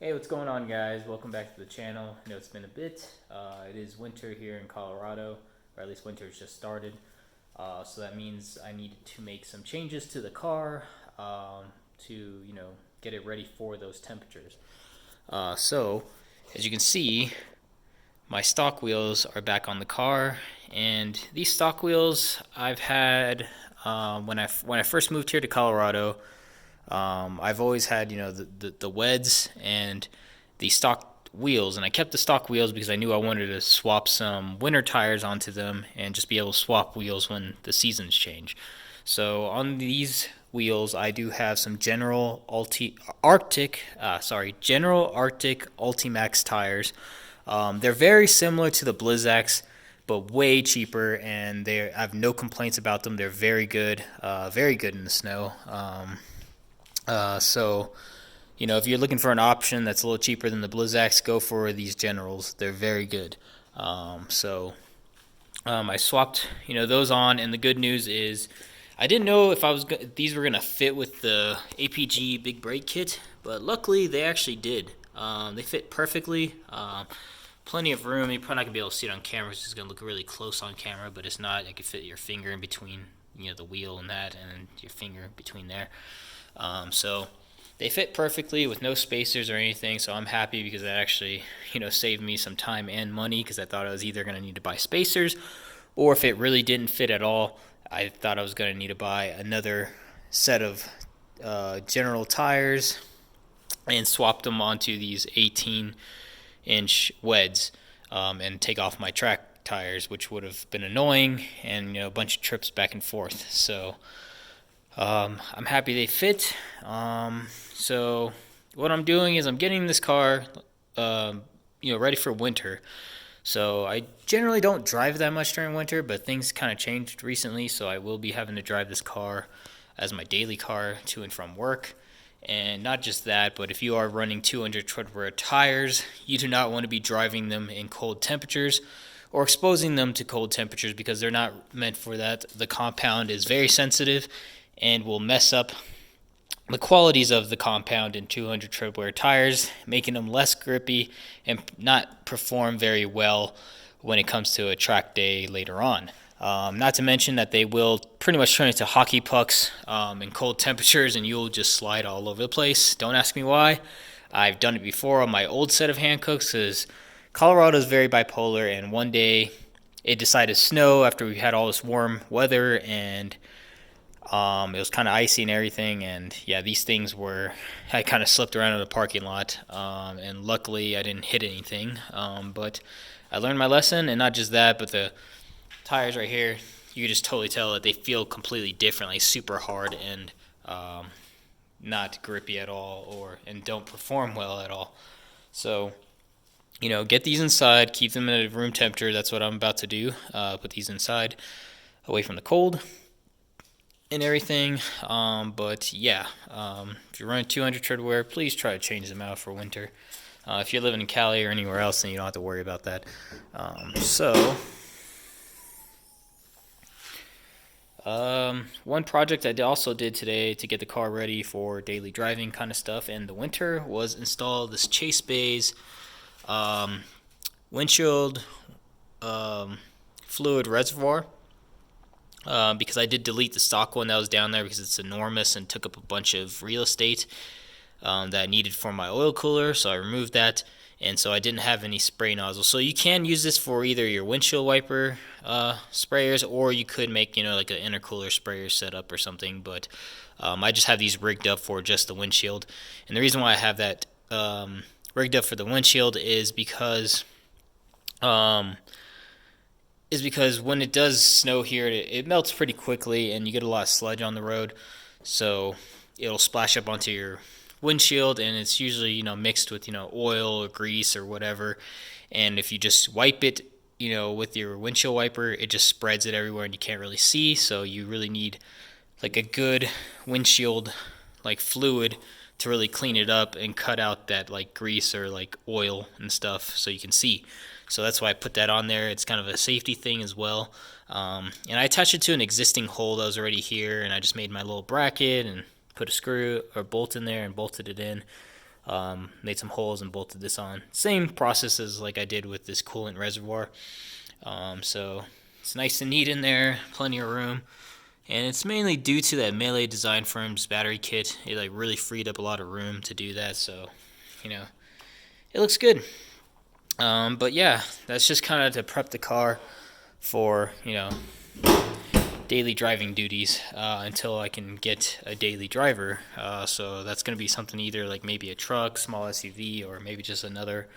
Hey, what's going on, guys? Welcome back to the channel. I know it's been a bit. It is winter here in Colorado, or at least winter has just started. So that means I need to make some changes to the car to, get it ready for those temperatures. So, as you can see, my stock wheels are back on the car, and these stock wheels I've had when I first moved here to Colorado. I've always had, the weds and the stock wheels, and I kept the stock wheels because I knew I wanted to swap some winter tires onto them and just be able to swap wheels when the seasons change. So on these wheels, I do have some General Arctic Ultimax tires. They're very similar to the Blizzaks, but way cheaper, and I have no complaints about them. They're very good in the snow. So, if you're looking for an option that's a little cheaper than the Blizzaks, go for these Generals. They're very good. I swapped, those on, and the good news is, I didn't know if these were gonna fit with the APG Big Brake Kit, but luckily they actually did. They fit perfectly. Plenty of room. You're probably not gonna be able to see it on camera. It's gonna look really close on camera, but it's not. I could fit your finger in between, the wheel and that, and your finger in between there. So they fit perfectly with no spacers or anything, so I'm happy because that actually, saved me some time and money because I thought I was either going to need to buy spacers, or if it really didn't fit at all, I thought I was going to need to buy another set of general tires and swap them onto these 18-inch weds, and take off my track tires, which would have been annoying, and a bunch of trips back and forth. So I'm happy they fit. So what I'm doing is I'm getting this car, ready for winter. So I generally don't drive that much during winter, but things kind of changed recently, so I will be having to drive this car as my daily car to and from work. And not just that, but if you are running 200 tread tires, you do not want to be driving them in cold temperatures or exposing them to cold temperatures because they're not meant for that. The compound is very sensitive and will mess up the qualities of the compound in 200 tread tires, making them less grippy and not perform very well when it comes to a track day later on. Not to mention that they will pretty much turn into hockey pucks in cold temperatures, and you'll just slide all over the place. Don't ask me why. I've done it before on my old set of Hancooks because Colorado is very bipolar, and one day it decided to snow after we had all this warm weather, and it was kind of icy and everything, and yeah, these things I kind of slipped around in the parking lot, and luckily I didn't hit anything, but I learned my lesson, and not just that, but the tires right here, you can just totally tell that they feel completely different, like super hard and not grippy at all, and don't perform well at all. So, get these inside, keep them at room temperature. That's what I'm about to do. Put these inside, away from the cold and everything. But yeah, if you're running 200 tread wear, please try to change them out for winter. If you're living in Cali or anywhere else, then you don't have to worry about that. One project I also did today to get the car ready for daily driving kind of stuff in the winter was install this Chasebays windshield fluid reservoir. Because I did delete the stock one that was down there because it's enormous and took up a bunch of real estate that I needed for my oil cooler, so I removed that, and so I didn't have any spray nozzles. So you can use this for either your windshield wiper sprayers, or you could make like an intercooler sprayer setup or something. But I just have these rigged up for just the windshield, and the reason why I have that rigged up for the windshield is because when it does snow here, it melts pretty quickly, and you get a lot of sludge on the road. So it'll splash up onto your windshield, and it's usually mixed with oil or grease or whatever. And if you just wipe it, with your windshield wiper, it just spreads it everywhere, and you can't really see. So you really need like a good windshield like fluid to really clean it up and cut out that like grease or like oil and stuff so you can see. So that's why I put that on there. It's kind of a safety thing as well. And I attached it to an existing hole that was already here, and I just made my little bracket and put a screw or bolt in there and bolted it in. Made some holes and bolted this on. Same process as like I did with this coolant reservoir. So it's nice and neat in there, plenty of room. And it's mainly due to that Melee Design Firm's battery kit. It like really freed up a lot of room to do that, so you know, it looks good. But yeah, that's just kind of to prep the car for, you know, daily driving duties until I can get a daily driver. So that's going to be something either like maybe a truck, small SUV, or maybe just another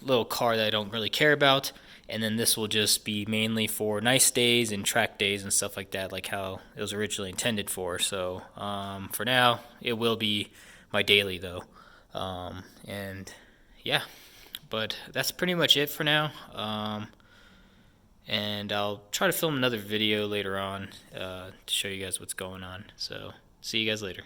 little car that I don't really care about. And then this will just be mainly for nice days and track days and stuff like that, like how it was originally intended for. So for now, it will be my daily though. And yeah, but that's pretty much it for now. And I'll try to film another video later on to show you guys what's going on. So see you guys later.